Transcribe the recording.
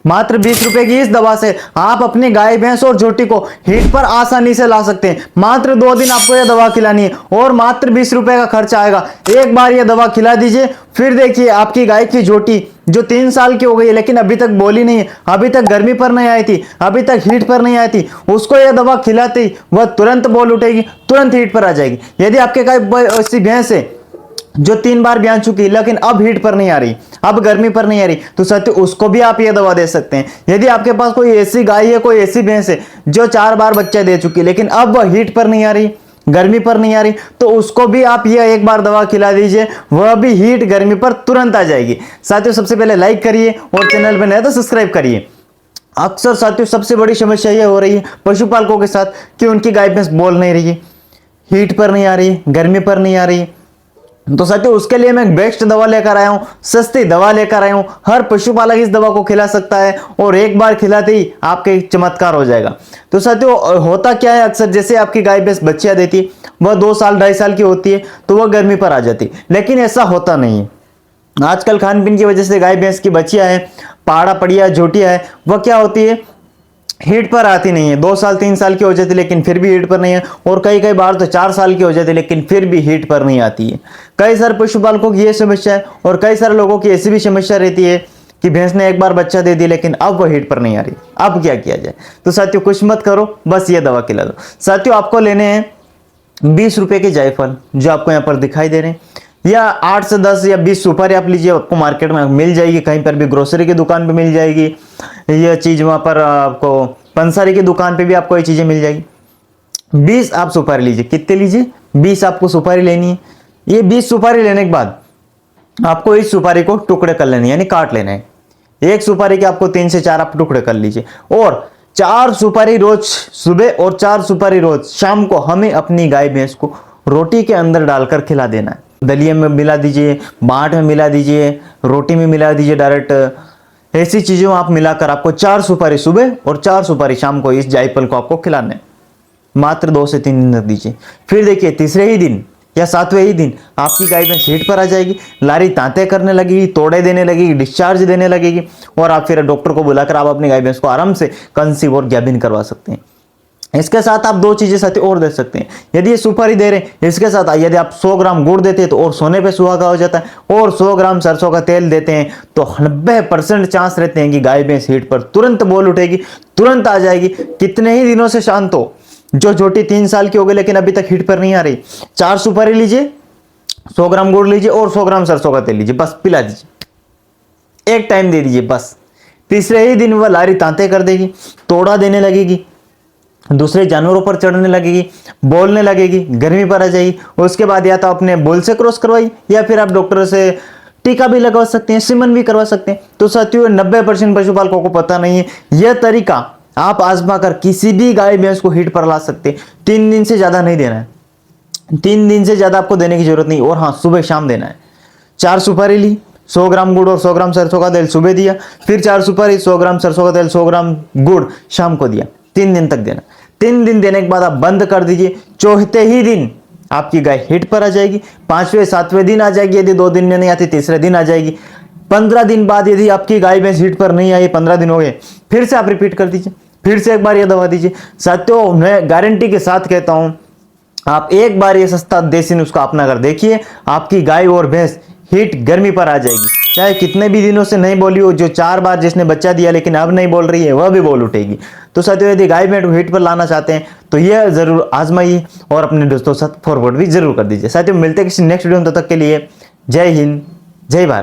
मात्र 20 रुपए की इस दवा से आप अपनी गाय भैंस और झोटी को हीट पर आसानी से ला सकते हैं। मात्र 2 दिन आपको यह दवा खिलानी है और मात्र 20 रुपए का खर्च आएगा। एक बार यह दवा खिला दीजिए, फिर देखिए आपकी गाय की झोटी जो 3 साल की हो गई है लेकिन अभी तक बोली नहीं है, अभी तक गर्मी पर नहीं आई थी, अभी तक हीट पर नहीं आई थी, उसको यह दवा खिलाते ही वह तुरंत बोल उठेगी, तुरंत हीट पर आ जाएगी। यदि आपके गाय ऐसी भैंस है जो 3 बार ब्यान चुकी लेकिन अब हीट पर नहीं आ रही, अब गर्मी पर नहीं आ रही, तो सत्य उसको भी आप ये दवा दे सकते हैं। यदि आपके पास कोई ऐसी गाय है, कोई ऐसी भैंस है जो 4 बार बच्चा दे चुकी लेकिन अब वह हीट पर नहीं आ रही, गर्मी पर नहीं आ रही, तो उसको भी आप ये एक बार दवा खिला दीजिए, वह भी हीट गर्मी पर तुरंत आ जाएगी। साथियों सबसे पहले लाइक करिए और चैनल पर नए तो सब्सक्राइब करिए। अक्सर साथियों सबसे बड़ी समस्या यह हो रही है पशुपालकों के साथ कि उनकी गाय भैंस बोल नहीं रही है, हीट पर नहीं आ रही, गर्मी पर नहीं आ रही। तो साथियों उसके लिए मैं बेस्ट दवा लेकर आया हूं, सस्ती दवा लेकर आया हूं। हर पशुपालक इस दवा को खिला सकता है और एक बार खिलाते ही आपके चमत्कार हो जाएगा। तो साथियों होता क्या है, अक्सर जैसे आपकी गाय भैंस बच्चियां देती, वह 2 साल 2.5 साल की होती है तो वह गर्मी पर आ जाती, लेकिन ऐसा होता नहीं है। आजकल खान पीन की वजह से गाय भैंस की बच्चियां है, पाड़ा पड़िया झोटियां है, वह क्या होती है, हीट पर आती नहीं है। 2 साल 3 साल की हो जाती लेकिन फिर भी हीट पर नहीं है, और कई बार तो 4 साल की हो जाती लेकिन फिर भी हीट पर नहीं आती है। कई सारे पशुपालकों की यह समस्या है और कई सारे लोगों की ऐसी भी समस्या रहती है कि भैंस ने एक बार बच्चा दे दिया लेकिन अब वह हीट पर नहीं आ रही, अब क्या किया जाए। तो साथियों कुछ मत करो, बस ये दवा खिला दो। साथियों आपको लेने हैं 20 रुपए के जायफल जो आपको यहाँ पर दिखाई दे रहे हैं, या 8 से 10 या 20 सुपारी आप लीजिए, आपको मार्केट में मिल जाएगी, कहीं पर भी ग्रोसरी की दुकान पे मिल जाएगी। यह चीज वहां पर आपको पंसारी की दुकान पे भी आपको ये चीजें मिल जाएगी। 20 आप सुपारी लीजिए, कितने लीजिए, 20 आपको सुपारी लेनी है। ये 20 सुपारी लेने के बाद आपको इस सुपारी को टुकड़े कर लेने यानी काट लेना है। एक सुपारी के आपको 3 से 4 आप टुकड़े कर लीजिए, और 4 सुपारी रोज सुबह और 4 सुपारी रोज शाम को हमें अपनी गाय भैंस को रोटी के अंदर डालकर खिला देना है। दलिए में मिला दीजिए, बाट में मिला दीजिए, रोटी में मिला दीजिए, डायरेक्ट ऐसी चीजों आप मिलाकर आपको 4 सुपारी सुबह और 4 सुपारी शाम को इस जायफल को आपको खिलाना है। मात्र 2 से 3 दिन तक दीजिए। फिर देखिए तीसरे ही दिन या 7वें ही दिन आपकी गाय भैंस हीट पर आ जाएगी, लारी तांते करने लगेगी, तोड़े देने लगेगी, डिस्चार्ज देने लगेगी, और आप फिर डॉक्टर को बुलाकर आप अपनी गाय भैंस को आराम से कंसीव और गैबिन करवा सकते हैं। इसके साथ आप 2 चीजें साथ और दे सकते हैं। यदि ये सुपारी दे रहे हैं, इसके साथ यदि आप 100 ग्राम गुड़ देते हैं तो और सोने पे सुहागा हो जाता है, और 100 ग्राम सरसों का तेल देते हैं तो 90% चांस रहते हैं कि गाय भैंस हीट पर तुरंत बोल उठेगी, तुरंत आ जाएगी। कितने ही दिनों से शांत हो, जो झोटी 3 साल की हो गई लेकिन अभी तक हीट पर नहीं आ रही, 4 सुपारी लीजिए, 100 ग्राम गुड़ लीजिए और 100 ग्राम सरसों का तेल लीजिए, बस पिला दीजिए, एक टाइम दे दीजिए बस। तीसरे ही दिन वह लारी तांते कर देगी, तोड़ा देने लगेगी, दूसरे जानवरों पर चढ़ने लगेगी, बोलने लगेगी, गर्मी पर आ जाएगी। उसके बाद या तो अपने बोल से क्रॉस करवाई या फिर आप डॉक्टर से टीका भी लगवा सकते हैं, सीमन भी करवा सकते हैं। तो साथियों 90% पशुपालकों को पता नहीं है यह तरीका आप आजमा कर किसी भी गाय भैंस को हीट पर ला सकते हैं। 3 दिन से ज्यादा नहीं देना है, 3 दिन से ज्यादा आपको देने की जरूरत नहीं, और हाँ सुबह शाम देना है। 4 सुपारी ली, 100 ग्राम गुड़ और 100 ग्राम सरसों का तेल सुबह दिया, फिर 4 सुपारी, 100 ग्राम सरसों का तेल, 100 ग्राम गुड़ शाम को दिया। 3 दिन तक देना। 3 दिन देने के बाद आप बंद कर दीजिए। चौथे ही दिन आपकी गाय हीट पर आ जाएगी, 5वें 7वें दिन आ जाएगी, यदि 2 दिन में नहीं आती तीसरे दिन आ जाएगी। 15 दिन बाद यदि आपकी गाय भैंस हीट पर नहीं आई, 15 दिन हो गए, फिर से आप रिपीट कर दीजिए, फिर से एक बार यह दवा दीजिए। साथियों मैं गारंटी के साथ कहता हूं, आप एक बार ये सस्ता देसी नुस्खा अपना कर देखिए, आपकी गाय और भैंस हीट गर्मी पर आ जाएगी। चाहे कितने भी दिनों से नहीं बोली हो, जो 4 बार जिसने बच्चा दिया लेकिन अब नहीं बोल रही है वह भी बोल उठेगी। तो साथियों यदि गाय भैंस हीट पर लाना चाहते हैं तो यह जरूर आजमाइए और अपने दोस्तों के साथ फॉरवर्ड भी जरूर कर दीजिए। साथियों मिलते हैं किसी नेक्स्ट वीडियो में, तब तक के लिए जय हिंद, जय भारत।